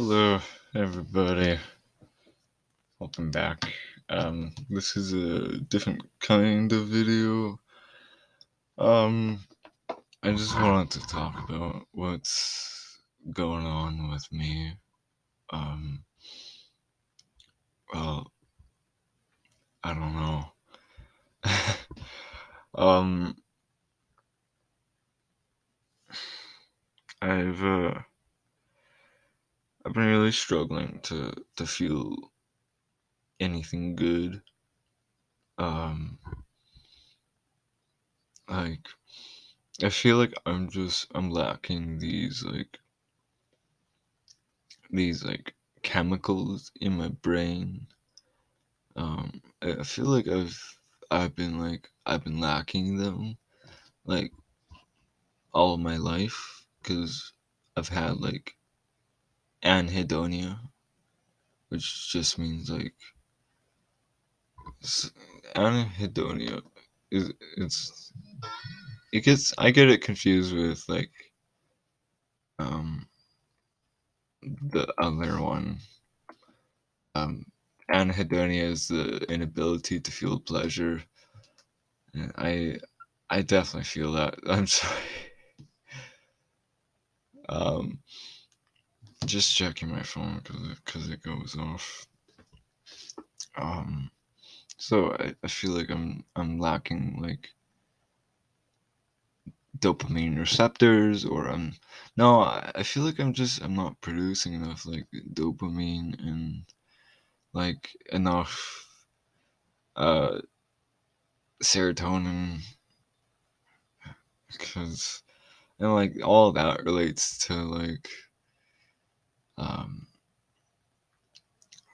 Hello, everybody. Welcome back. This is a different kind of video. Um, I just wanted to talk about what's going on with me. Um, well, I don't know. um, I've uh, I've been really struggling to feel anything good. Um, like I feel like I'm lacking these chemicals in my brain. I feel like I've been lacking them like all of my life because I've had like anhedonia, which just means like s- anhedonia is it's it gets I get it confused with like um the other one. Um, Anhedonia is the inability to feel pleasure. And I definitely feel that. I'm sorry. Um, just checking my phone because it goes off. Um, so I feel like I'm lacking like dopamine receptors, or I feel like I'm not producing enough like dopamine and like enough uh serotonin because and like all that relates to um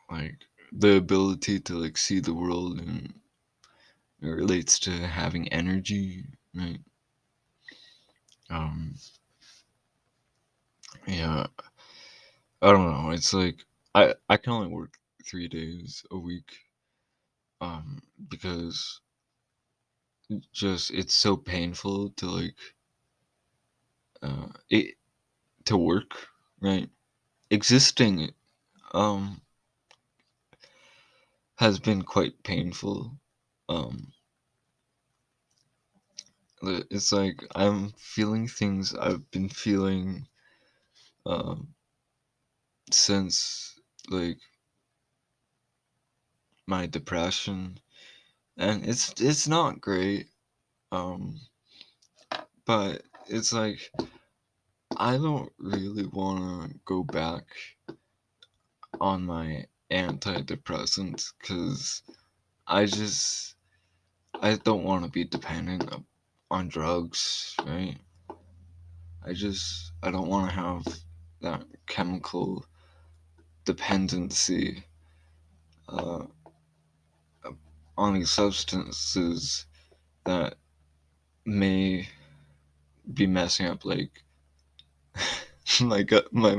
like the ability to like see the world, and it relates to having energy, right? um yeah, I don't know, it's like I can only work 3 days a week, because just it's so painful to like it to work, right? Existing um has been quite painful. um it's like I'm feeling things I've been feeling um since like my depression, and it's not great. um but it's like I don't really want to go back on my antidepressants because I just I don't want to be dependent on drugs, right? I don't want to have that chemical dependency uh, on these substances that may be messing up like my gut my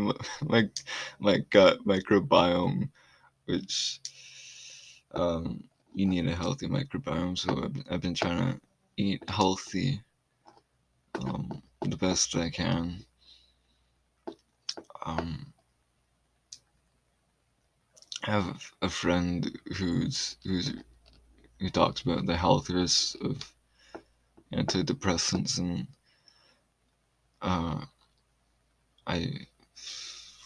my gut microbiome, which you need a healthy microbiome. So I've been trying to eat healthy, the best I can. um I have a friend who talks about the health risks of antidepressants, and uh I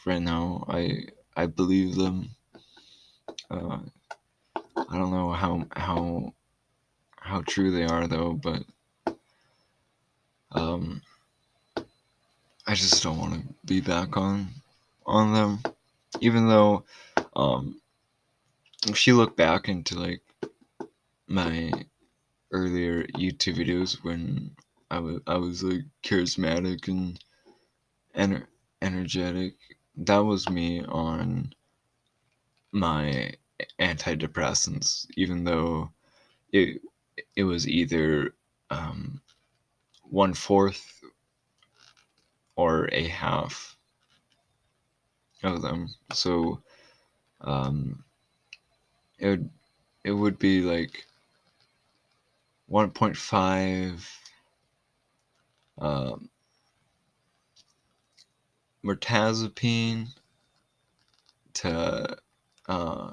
right now I believe them. uh I don't know how true they are though, but um I just don't want to be back on them, even though um if you look back into like my earlier YouTube videos when I was like charismatic and ener- energetic, that was me on my antidepressants, even though it it was either um, one fourth or a half of them. So um, it it would be like 1.5 um, mirtazapine, to uh,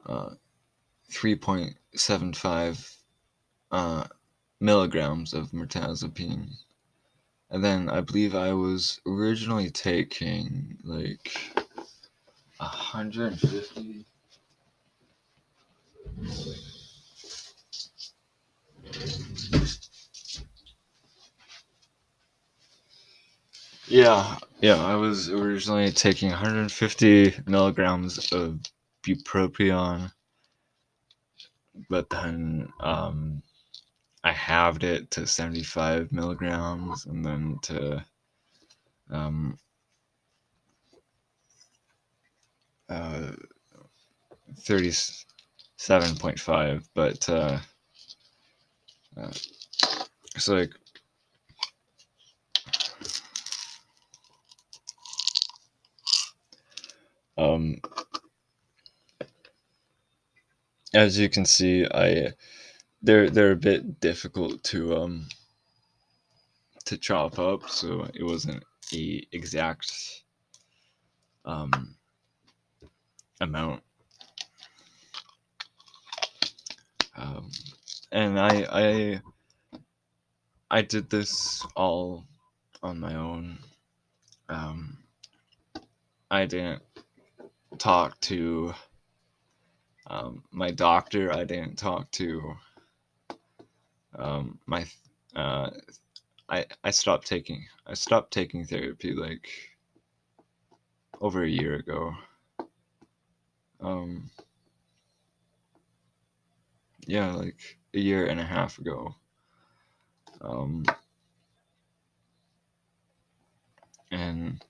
uh, 3.75 milligrams of mirtazapine. And then I believe I was originally taking like 150. Yeah, I was originally taking 150 milligrams of bupropion, but then I halved it to 75 milligrams, and then to um, 37.5. But uh, it's like um, as you can see, they're a bit difficult to chop up, so it wasn't a exact um, amount. Um, and I did this all on my own. Um, I didn't talk to my doctor. I didn't talk to my. Uh, I stopped taking therapy like over a year ago. Um, yeah, like a year and a half ago. Um, and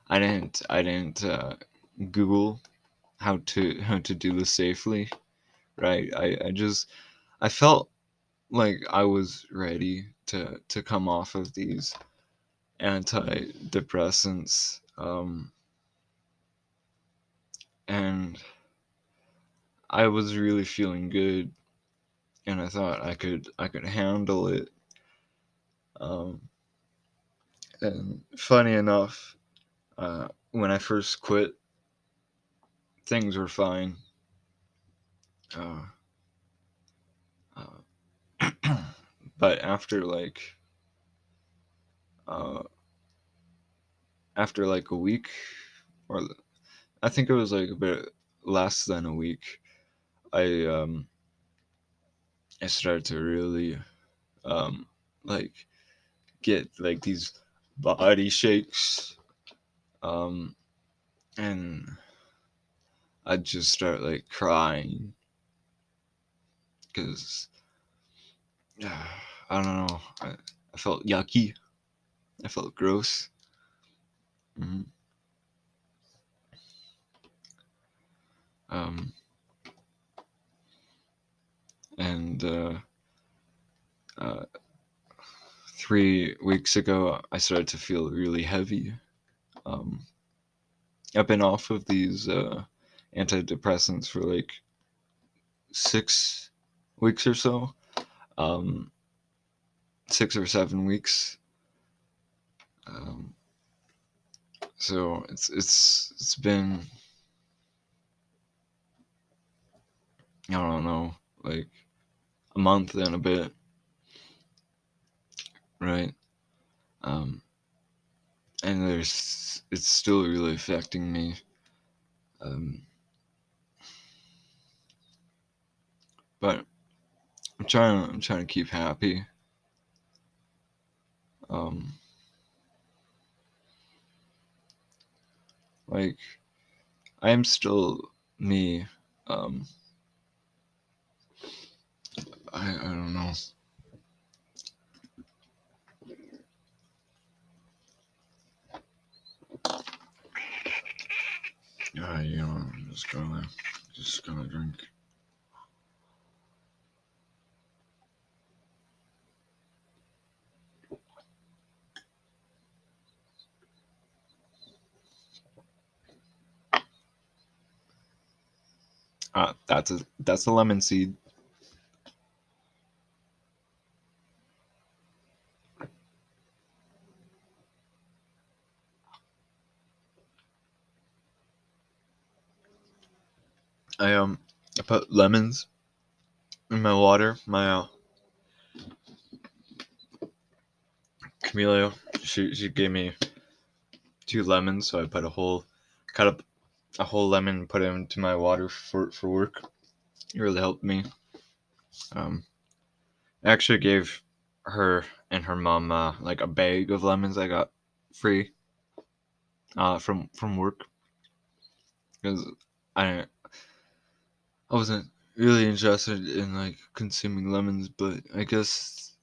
I didn't Google how to do this safely, right? I felt like I was ready to come off of these antidepressants, and I was really feeling good, and I thought I could handle it. Um, and funny enough, when I first quit, things were fine. Uh, uh, but uh, after like a week, or I think it was like a bit less than a week, I um, I started to really um, like get like these body shakes, um, and I'd just start like crying because I don't know. I felt yucky. I felt gross. hmm Um, and uh, 3 weeks ago, I started to feel really heavy. Um, I've been off of these antidepressants for like 6 weeks or so, um, 6 or 7 weeks. Um, so it's been, I don't know, like a month and a bit, right? Um, and it's still really affecting me. Um, but I'm trying to keep happy. Um, like I am still me. Um, I don't know. I'm just gonna drink. That's a lemon seed. I put lemons in my water. My Camellia, she gave me 2 lemons, so I put cut up a whole lemon and put it into my water for work. It really helped me. Um, I actually gave her and her mom like a bag of lemons I got free from work because I I wasn't really interested in like consuming lemons, but I guess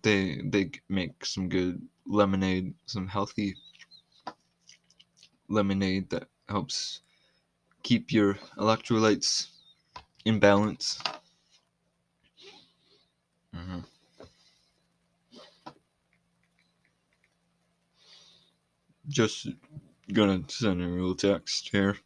they make some good lemonade, some healthy lemonade that helps keep your electrolytes in balance. hmm Just gonna send a real text here.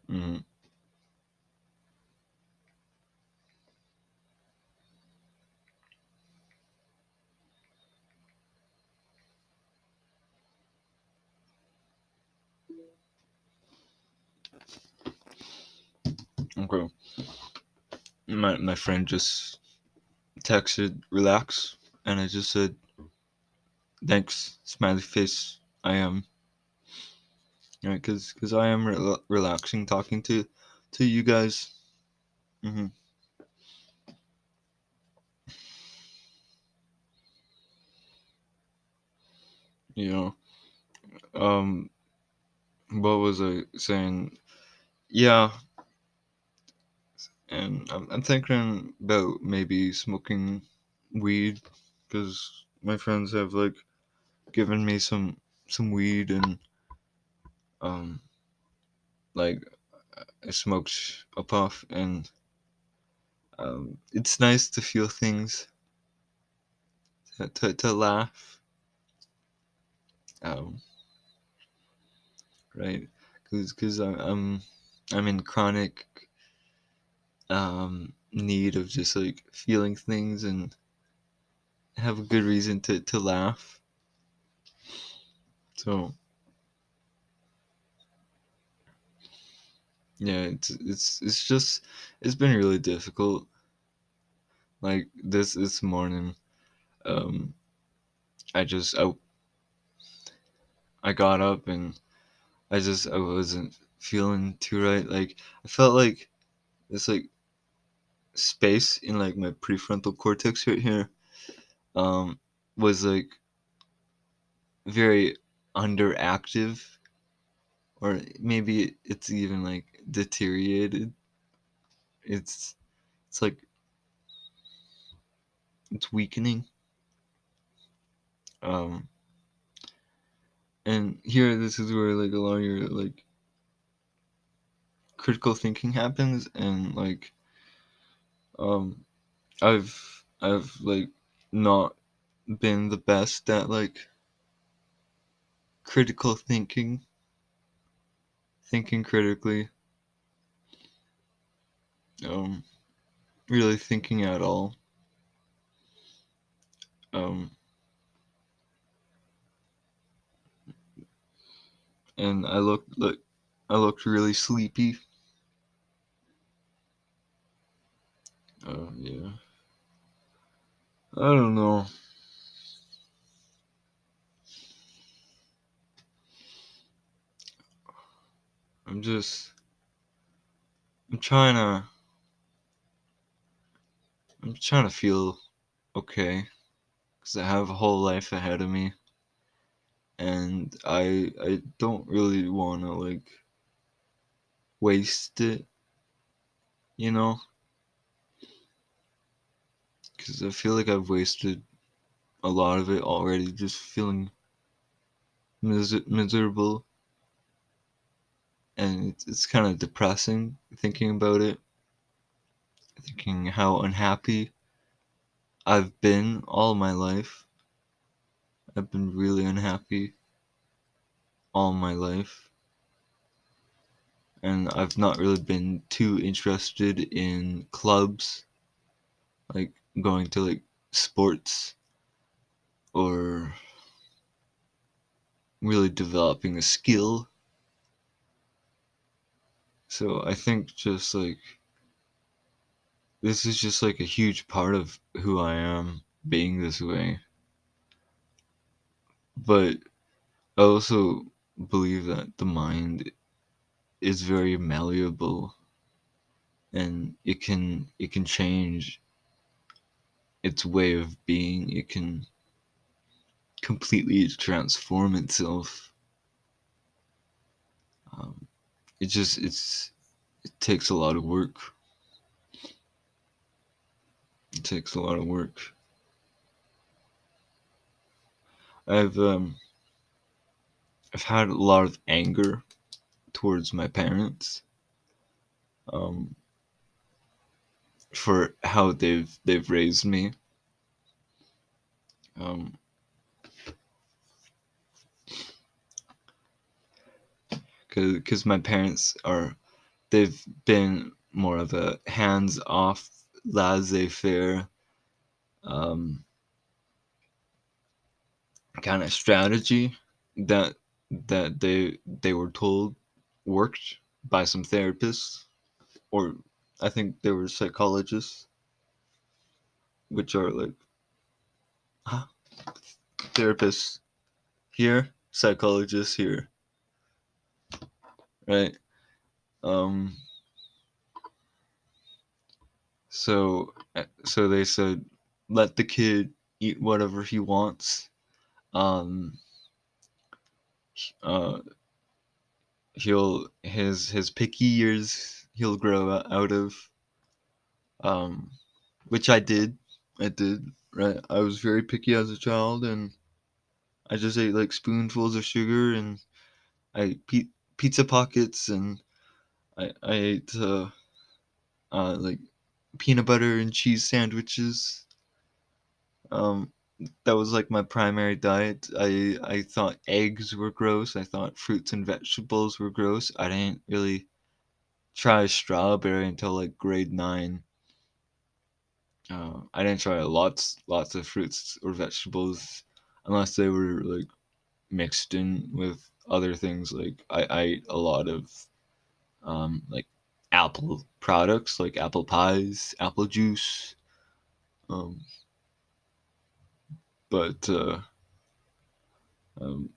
hmm Okay. My friend just texted relax, and I just said thanks, smiley face. I am, right, cause I am relaxing talking to you guys. hmm You know, um, what was I saying? Yeah, and I'm thinking about maybe smoking weed, cause my friends have like given me some weed, and um, like I smoked a puff, and it's nice to feel things, to laugh, um, right? Because I'm in chronic need of just like feeling things and have a good reason to laugh. So yeah, it's just it's been really difficult. Like this morning, um, I got up and I wasn't feeling too right. Like I felt like this like space in like my prefrontal cortex right here um was like very underactive, or maybe it's even like deteriorated. It's it's like it's weakening. Um and here this is where like a lot of your like critical thinking happens, and like um I've like not been the best at like critical thinking critically, um really thinking at all. um and I looked really sleepy. Yeah, I don't know. I'm just I'm trying to I'm trying to feel okay, because I have a whole life ahead of me, and I don't really want to like waste it, you know, because I feel like I've wasted a lot of it already, just feeling miserable, and it's kind of depressing thinking about it, thinking how unhappy I've been all my life. I've been really unhappy all my life, and I've not really been too interested in clubs. Like going to like sports or really developing a skill. So I think just like this is just like a huge part of who I am being this way. But I also believe that the mind is very malleable and it can change its way of being. It can completely transform itself. Um, it takes a lot of work. It takes a lot of work. I've um I've had a lot of anger towards my parents um for how they've raised me. Um, cause my parents they've been more of a hands off, laissez faire um kind of strategy that they were told worked by some therapists, or I think they were psychologists, which are like huh, therapists here, psychologists here, right? Um, so they said let the kid eat whatever he wants. Um, uh, his picky ears he'll grow out of. Um, which I did. I did. Right. I was very picky as a child, and I just ate like spoonfuls of sugar, and I ate pizza pockets, and I ate like peanut butter and cheese sandwiches. Um, that was like my primary diet. I thought eggs were gross. I thought fruits and vegetables were gross. I didn't really try strawberry until like grade 9. I didn't try lots of fruits or vegetables unless they were like mixed in with other things. Like I ate a lot of like apple products, like apple pies, apple juice, um, but um,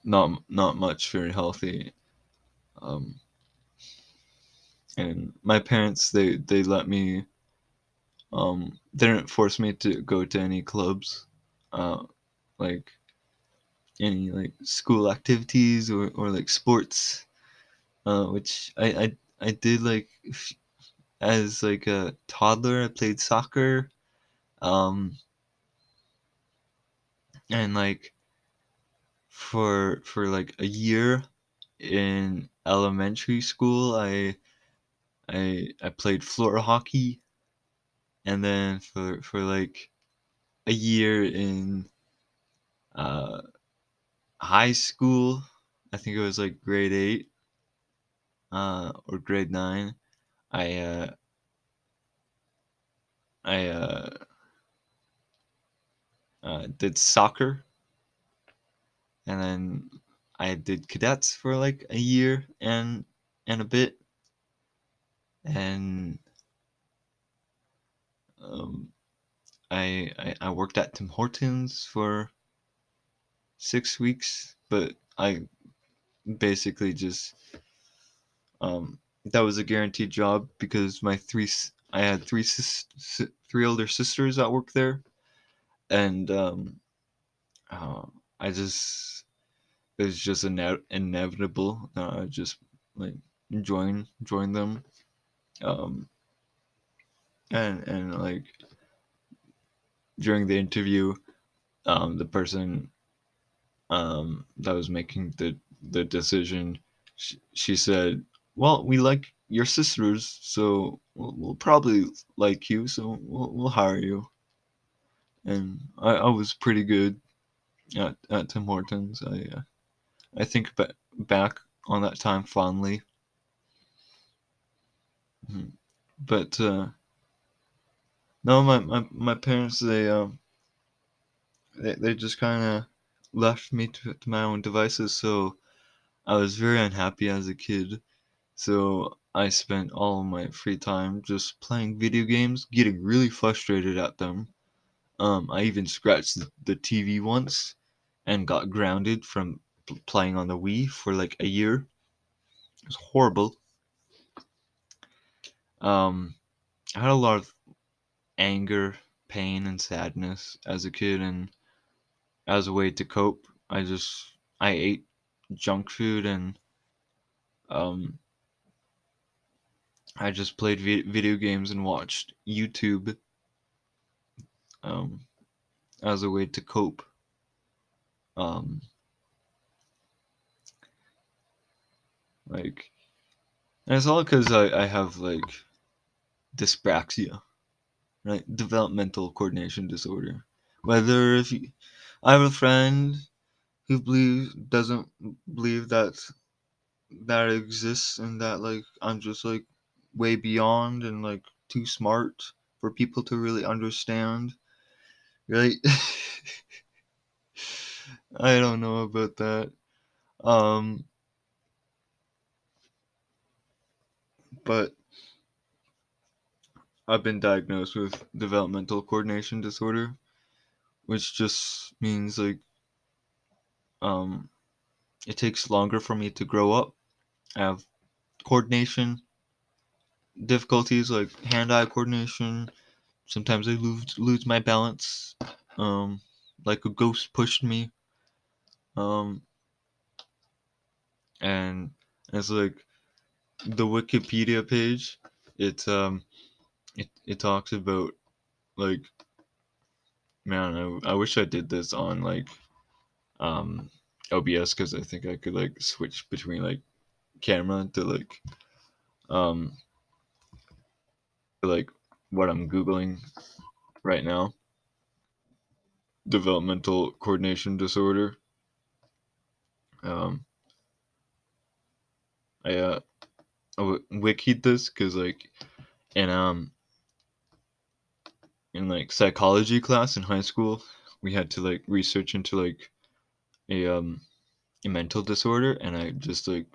not much very healthy. Um, and my parents they let me they didn't force me to go to any clubs, like any like school activities or like sports, which I did like as like a toddler. I played soccer, um, and like for like a year in elementary school, I played floor hockey, and then for like a year in uh, high school, I think it was like grade 8 or grade 9. I uh, I did soccer, and then I did cadets for like a year and a bit, and um, I worked at Tim Hortons for 6 weeks, but I basically just that was a guaranteed job because I had three older sisters that worked there, and uh, I just it was just inevitable. I just like join them, um, and like during the interview, the person that was making the decision, she said, "Well, we like your sisters, so we'll probably like you, so we'll hire you." And I was pretty good at Tim Hortons. I think back on that time fondly. Mhm. But No, my parents they just kind of left me to my own devices, so I was very unhappy as a kid. So I spent all of my free time just playing video games, getting really frustrated at them. I even scratched the TV once and got grounded from playing on the Wii for like a year. It was horrible. Um, I had a lot of anger, pain, and sadness as a kid, and as a way to cope, I ate junk food and um, I just played video games and watched YouTube um, as a way to cope. Um, like, and it's all because I have like dyspraxia, right? Developmental coordination disorder. Whether if you, I have a friend who doesn't believe that exists and that like I'm just like way beyond and like too smart for people to really understand, right? I don't know about that. Um, but I've been diagnosed with developmental coordination disorder, which just means like um it takes longer for me to grow up. I have coordination difficulties like hand-eye coordination. Sometimes I lose my balance. Um, like a ghost pushed me. Um, and it's like the Wikipedia page. It it talks about like man, I wish I did this on like um OBS because I think I could like switch between like camera to um like what I'm googling right now. Developmental coordination disorder. Um, I wikied this because like in um in like psychology class in high school, we had to like research into like a um a mental disorder, and I just like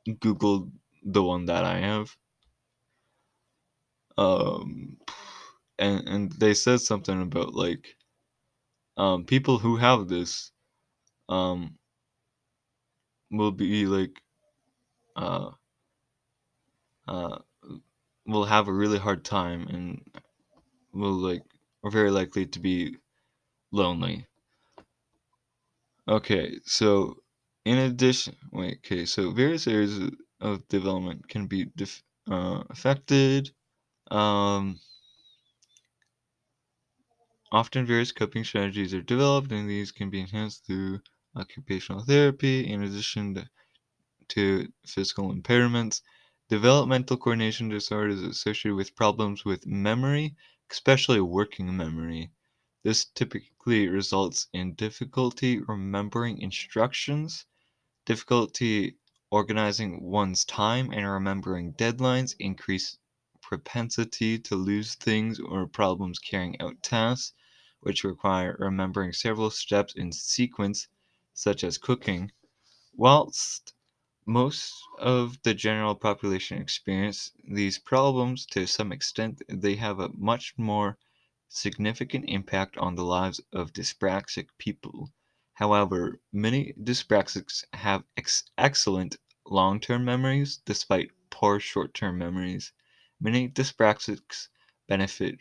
googled the one that I have. Um, and they said something about like people who have this um will be like uh uh will have a really hard time and will like are very likely to be lonely. Okay, so in addition, wait, okay, so various areas of development can be affected. Um, Often various coping strategies are developed, and these can be enhanced through occupational therapy. In addition to physical impairments, developmental coordination disorder is associated with problems with memory, especially working memory. This typically results in difficulty remembering instructions, difficulty organizing one's time and remembering deadlines, increased propensity to lose things or problems carrying out tasks, which require remembering several steps in sequence, such as cooking. Whilst most of the general population experience these problems to some extent, they have a much more significant impact on the lives of dyspraxic people. However, many dyspraxics have excellent long term memories despite poor short term memories. Many dyspraxics benefit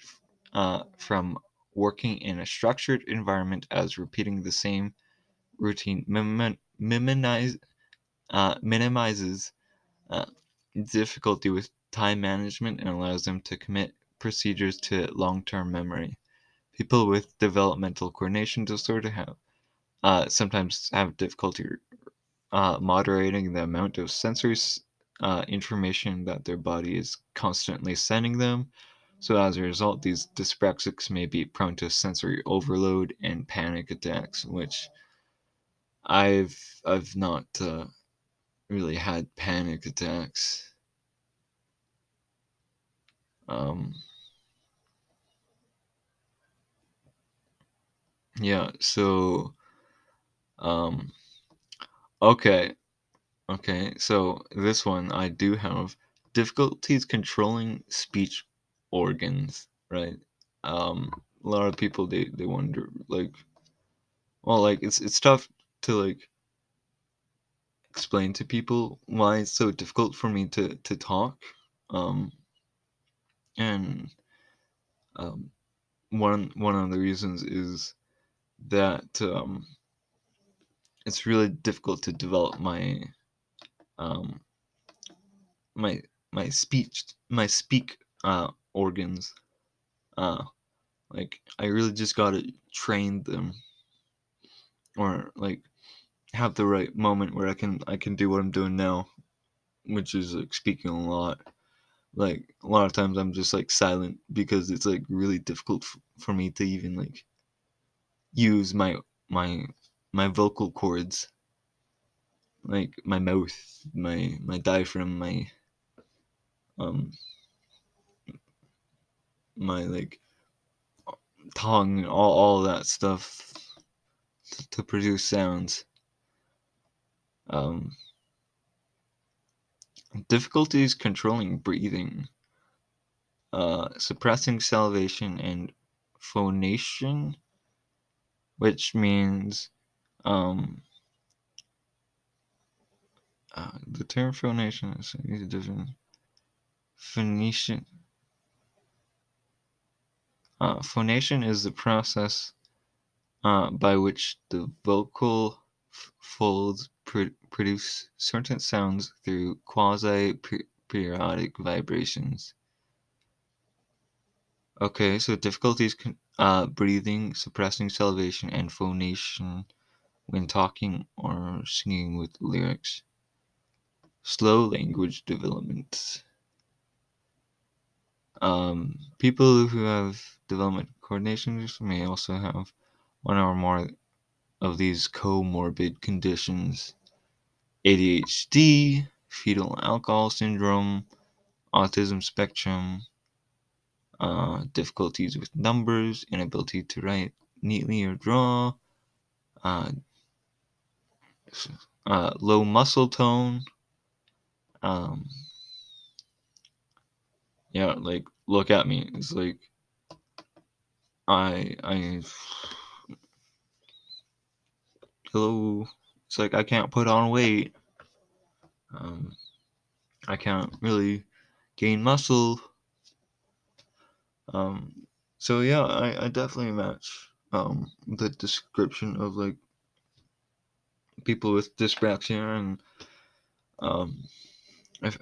from working in a structured environment as repeating the same routine minimizes uh, difficulty with time management and allows them to commit procedures to long term memory. People with developmental coordination disorder have sometimes have difficulty moderating the amount of sensory information that their body is constantly sending them. So as a result, these dyspraxics may be prone to sensory overload and panic attacks, which I've not really had panic attacks. Um, Yeah, so um okay, okay. So this one I do have difficulties controlling speech organs, right? A lot of people they wonder like, well, like it's tough to like explain to people why it's so difficult for me to talk. Um and um one of the reasons is that it's really difficult to develop um my my speak organs. uh like I really just gotta train them, or like have the right moment where I can do what I'm doing now, which is like speaking a lot. Like a lot of times I'm just like silent because it's like really difficult for me to even like use my my vocal cords, like my mouth, my diaphragm, um my like tongue, all that stuff to produce sounds. Um, difficulties controlling breathing, suppressing salivation and phonation, which means um, the term phonation is different. Phonation. Phonation is the process by which the vocal folds produce certain sounds through quasi-periodic vibrations. Okay, so difficulties breathing, suppressing salivation, and phonation when talking or singing with lyrics. Slow language development. People who have development coordination issues may also have one or more of these comorbid conditions: ADHD, fetal alcohol syndrome, autism spectrum, difficulties with numbers, inability to write neatly or draw, uh, low muscle tone. Um, yeah, like look at me. It's like I hello. It's like I can't put on weight. Um, I can't really gain muscle. Um, so yeah, I definitely match the description of like people with dyspraxia, and um,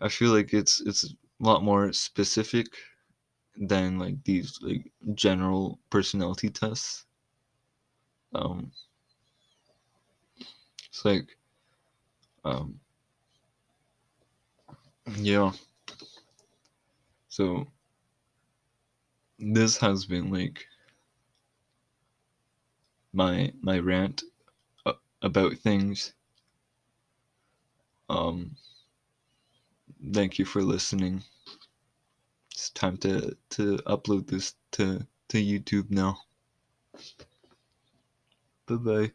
I feel like it's a lot more specific than like these like general personality tests. Um, it's like um, yeah. So this has been like my rant about things. Um, thank you for listening. It's time to upload this to YouTube now. Bye bye.